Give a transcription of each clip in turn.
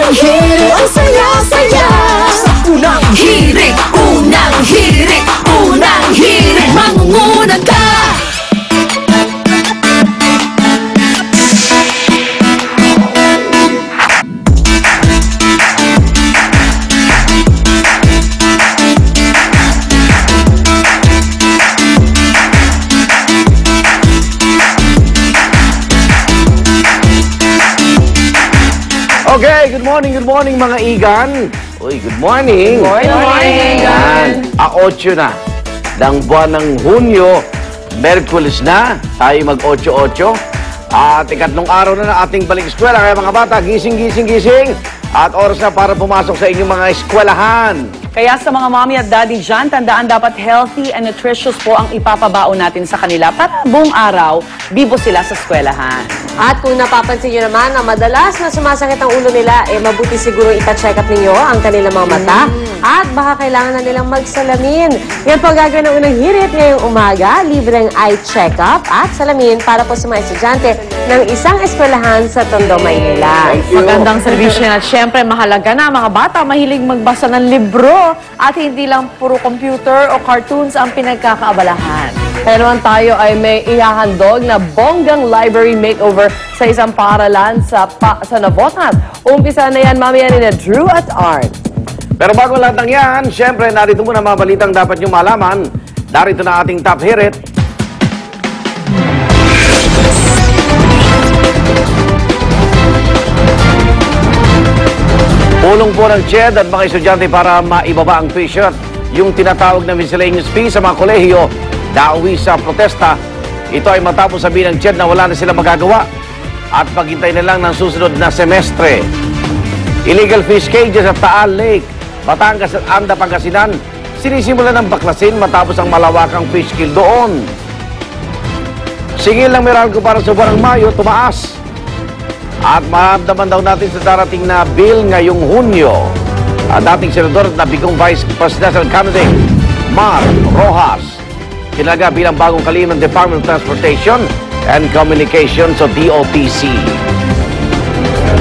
Unang hirit, ang saya-saya. Sa unang hirit, unang hirit, unang hirit, mangunguna ka. Okay, good morning mga igan. Uy, good morning. Good morning, igan. 8 na ng buwan ng Hunyo, Merkulis na, tayo mag-8-8. At ikatlong araw na ng ating balik eskwela. Kaya mga bata, gising. At oras na para pumasok sa inyong mga eskwelahan. Kaya sa mga mommy at daddy dyan, tandaan dapat healthy and nutritious po ang ipapabaon natin sa kanila para buong araw, bibo sila sa eskwelahan. At kung napapansin nyo naman na madalas na sumasakit ang ulo nila, mabuti siguro ipa-check up ninyo ang kanilang mga mata at baka kailangan na nilang magsalamin. Yan po ang gagawin ng unang hirit ngayong umaga, libreng eye check-up at salamin para po sa mga estudyante ng isang eskwelahan sa Tondo, Maynila. Magandang serbisyo yan at syempre mahalaga na mga bata mahilig magbasa ng libro at hindi lang puro computer o cartoons ang pinagkakaabalahan. Kaya naman tayo ay may ihahandog na bonggang library makeover sa isang paaralan sa Navotas. Umpisa na yan mamaya ni Drew at Art. Pero bago lahat ng yan, syempre narito muna mga balitang dapat nyo malaman. Narito na ating top hirit. Pulong po ng CHED at mga estudyante para maibaba ang tuition. Yung tinatawag na miscellaneous fee sa mga kolehiyo nauwi sa protesta. Ito ay matapos sabihin ng CHED na wala na silang magagawa at paghintay na lang ng susunod na semestre. Illegal fish cages at Taal Lake, Batangas at Anda, Pangasinan, sinisimulan ng baklasin matapos ang malawakang fish kill doon. Singil ng Meralco para sa buwan ng Mayo, tumaas. At maramdaman daw natin sa darating na bill ngayong Hunyo. Ang dating senador at nabigong vice presidential candidate, Mar Rojas, kinalaga bilang bagong kalihim ng Department of Transportation and Communications o DOTC.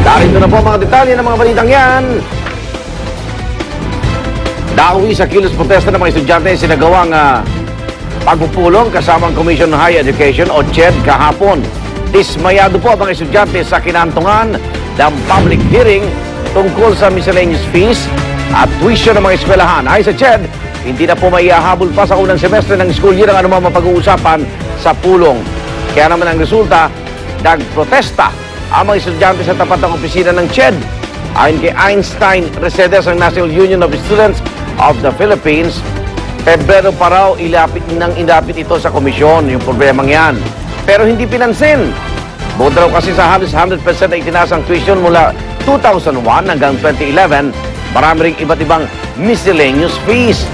Darito na po mga detalye ng mga balitang yan. Nauwi sa kilos protesta ng mga estudyante sinagawang pagpupulong kasamang Commission on Higher Education o CHED kahapon. Dismayado po ang mga estudyante sa kinantungan ng public hearing tungkol sa miscellaneous fees at tuition ng mga eskwelahan. Ayon sa CHED, hindi na po maihahabol pa sa unang semestre ng school year ang anumang mapag-uusapan sa pulong. Kaya naman ang resulta, nagprotesta ang mga estudyante sa tapat ng opisina ng CHED. Ayon kay Einstein Resedes ng National Union of Students of the Philippines, Pebrero pa raw ilapit ito sa komisyon, yung problemang yan. Pero hindi pinansin. Bukod raw kasi sa halos 100% na itinasang tuition mula 2001 hanggang 2011, marami ring iba't ibang miscellaneous fees.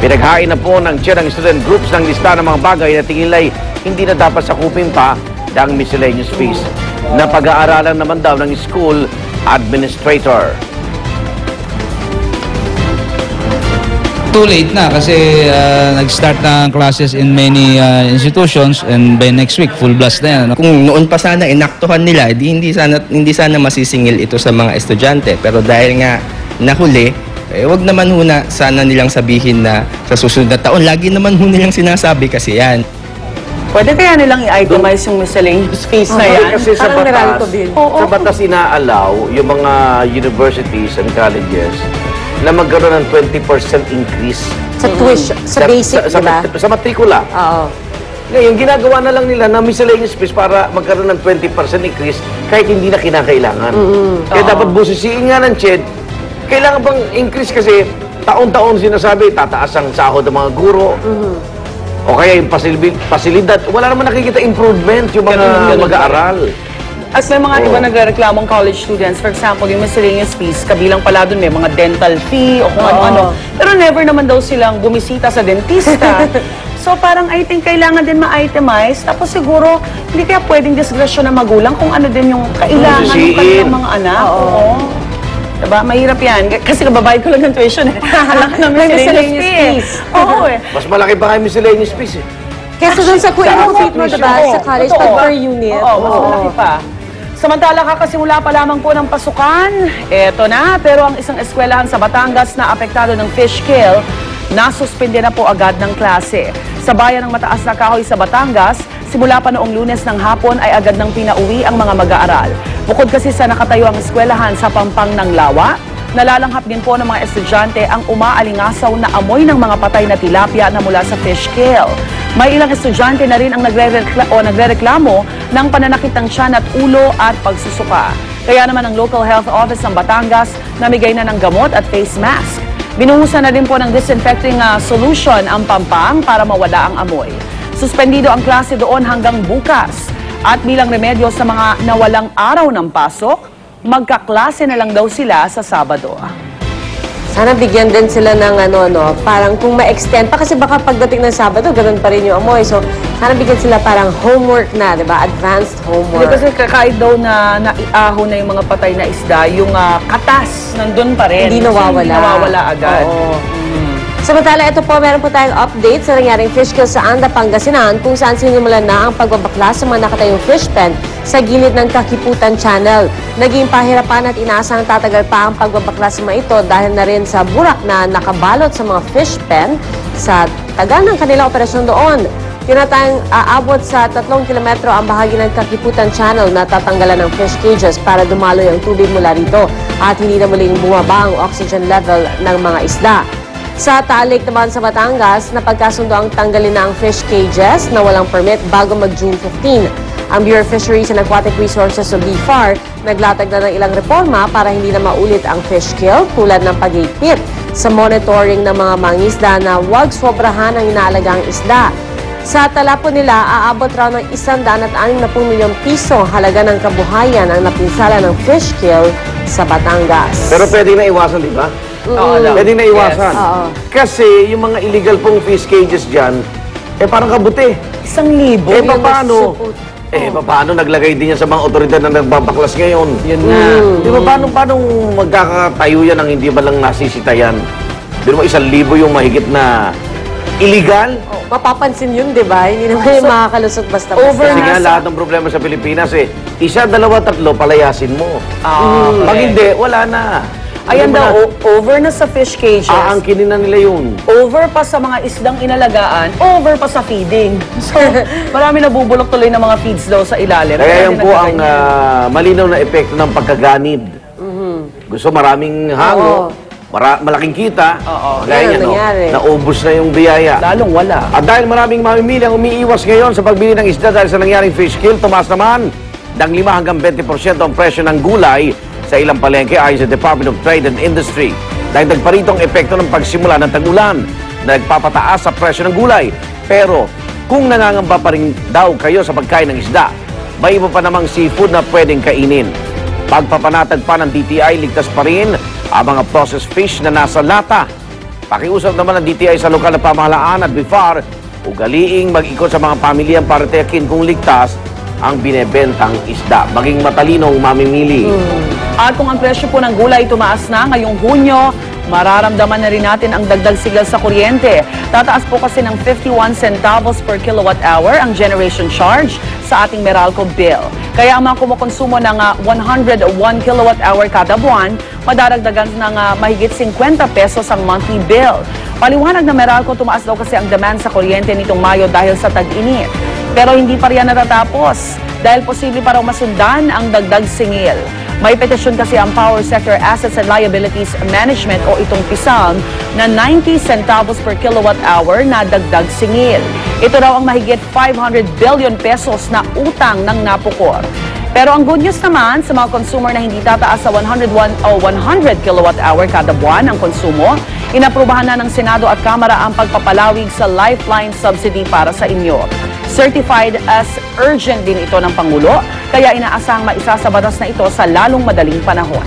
Pinaghain na po ng CHED ang student groups ng lista ng mga bagay na tingin ay hindi na dapat sakupin pa ng miscellaneous fees na pag-aaralan naman daw ng school administrator. Too late na kasi nag-start na ang classes in many institutions and by next week full blast na yan. Kung noon pa sana inaktuhan nila, hindi sana masisingil ito sa mga estudyante. Pero dahil nga nahuli, wag naman huna sana nilang sabihin na sa susunod na taon. Lagi naman huna nilang sinasabi kasi yan. Pwede kaya nilang i-itemize yung miscellaneous fees na yan? Kasi sa batas inaalaw yung mga universities and colleges na magkaroon ng 20% increase Sa tuition, sa basic, diba? Sa matrikula. Oo. Ngayon, ginagawa na lang nila na miscellaneous fees para magkaroon ng 20% increase kahit hindi na kinakailangan. Kaya dapat busisiin nga ng CHED, kailangan bang increase kasi taon-taon sinasabi, tataas ang sahod ng mga guro. O kaya yung pasilidad, wala naman nakikita improvement yung mga mag-aaral. As may mga diba nagreklamong college students, for example, yung miscellaneous fees, kabilang pala dun may mga dental fee o kung ano-ano. Pero never naman daw silang bumisita sa dentista. So parang I think kailangan din ma-itemize. Tapos siguro, hindi kaya pwedeng disgrasyon ng magulang kung ano din yung kailangan ng kanilang mga anak. Oo. Diba? Mahirap yan. Kasi kababayad ko lang ng tuition eh. Alam na miscellaneous fees. Oo eh. Mas malaki pa kayo miscellaneous fees eh. Kesa dun sa kung i-compete mo, diba? Sa college, pag per unit. Oo, mas malaki pa. Samantala, kakasimula pa lamang po ng pasukan, eto na, pero ang isang eskwelahan sa Batangas na apektado ng fish kill, nasuspinde na po agad ng klase. Sa bayan ng Mataas na Kahoy sa Batangas, simula pa noong Lunes ng hapon ay agad nang pinauwi ang mga mag-aaral. Bukod kasi sa nakatayo ang eskwelahan sa pampang ng lawa, nalalanghap din po ng mga estudyante ang umaalingasaw na amoy ng mga patay na tilapia na mula sa fish kill. May ilang estudyante na rin ang nagrereklamo ng pananakit ng tiyan at ulo at pagsusuka. Kaya naman ang Local Health Office ng Batangas namigay na ng gamot at face mask. Binuhusan na din po ng disinfecting solution ang pampang para mawala ang amoy. Suspendido ang klase doon hanggang bukas. At bilang remedyo sa mga nawalang araw ng pasok, magkaklase na lang daw sila sa Sabado. Sana bigyan din sila ng parang kung ma-extend pa kasi baka pagdating ng Sabado, ganun pa rin yung amoy. So, sana bigyan sila parang homework na, di ba? Advanced homework. Hindi kasi kahit daw na naiaho na yung mga patay na isda, yung katas, nandun pa rin. Hindi nawawala. Hindi nawawala agad. Oo. Samantala, ito po, meron po tayong update sa nangyaring fish kill sa Anda, Pangasinan, kung saan sinimulan na ang pagbabakla sa mga nakatayong fish pen sa gilid ng Kakiputan Channel. Naging pahirapan at inaasang tatagal pa ang pagbabakla sa mga ito dahil na rin sa burak na nakabalot sa mga fish pen sa tagal ng kanilang operasyon doon. Tinatayang aabot sa 3 kilometro ang bahagi ng Kakiputan Channel na tatanggalan ng fish cages para dumaloy ang tubig mula rito at hindi na muling bumaba ang oxygen level ng mga isda. Sa Taalik naman sa Batangas, napagkasundo ang tanggalin na ang fish cages na walang permit bago mag-June 15. Ang Bureau of Fisheries and Aquatic Resources o BFAR naglatag na ng ilang reforma para hindi na maulit ang fish kill tulad ng pag-ipit sa monitoring ng mga mangisda na huwag sobrahan ang inaalagang isda. Sa tala po nila, aabot raw ng 160 milyong piso halaga ng kabuhayan ang napinsala ng fish kill sa Batangas. Pero pwede na iwasan, di ba? Pwede na iwasan. Yes. Kasi yung mga illegal pong fish cages dyan, parang kabuti. 1,000. Paano naglagay din yan sa mga otoridad na nagbabaklas ngayon? Yun na. Di ba, paano magkakatayo yan ang hindi ba lang nasisitayan? Di ba 1,000 yung mahigit na illegal? Mapapansin yun, di ba? Hindi naman yung makakalusot basta-basta. Kasi nga lahat ng problema sa Pilipinas 1, 2, 3, palayasin mo. Pag hindi, wala na. Ayan daw, over na sa fish cages. Aangkinin na nila yun. Over pa sa mga isdang inalagaan, over pa sa feeding. So, marami nabubulok tuloy ng mga feeds daw sa ilalim. Kaya yan po ang malinaw na epekto ng pagkaganid. Gusto maraming hango, malaking kita, kaya yan, naubos na yung biyaya. Lalong wala. At dahil maraming mamimili ang umiiwas ngayon sa pagbili ng isda dahil sa nangyaring fish kill, tumaas naman ng 5 hanggang 20% ang presyo ng gulay sa ilang palengke ayon sa Department of Trade and Industry. Dagdag pa rito ang epekto ng pagsimula ng tag-ulan na nagpapataas sa presyo ng gulay. Pero kung nangangamba pa rin daw kayo sa pagkain ng isda, may iba pa namang seafood na pwedeng kainin. Pagpapanatag pa ng DTI, ligtas pa rin ang mga processed fish na nasa lata. Pakiusap naman ng DTI sa lokal na pamahalaan at BIFAR, ugaliing mag-ikot sa mga pamilyang para tiyakin kung ligtas ang binebentang isda. Maging matalino ang mamimili. At kung ang presyo po ng gulay tumaas na ngayong Hunyo, mararamdaman na rin natin ang dagdag sigla sa kuryente. Tataas po kasi ng 51 centavos per kilowatt hour ang generation charge sa ating Meralco bill. Kaya ang mga kumukonsumo ng 101 kilowatt hour kada buwan, madaragdagan ng mahigit 50 pesos ang monthly bill. Paliwanag na Meralco, tumaas daw kasi ang demand sa kuryente nitong Mayo dahil sa tag-init. Pero hindi pa riyan natatapos dahil posible pa raw masundan ang dagdag singil. May petisyon kasi ang Power Sector Assets and Liabilities Management o itong PISAM na 90 centavos per kilowatt hour na dagdag singil. Ito raw ang mahigit 500 billion pesos na utang ng napukor. Pero ang good news naman sa mga consumer na hindi tataas sa 100 kilowatt hour kada buwan ang konsumo, inaprubahan na ng Senado at Kamara ang pagpapalawig sa Lifeline Subsidy para sa inyo. Certified as urgent din ito ng Pangulo, kaya inaasahang maisasabatas na ito sa lalong madaling panahon.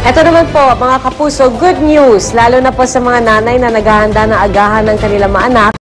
Ito naman po, mga kapuso, good news, lalo na po sa mga nanay na naghahanda na agahan ng kanilang mga anak.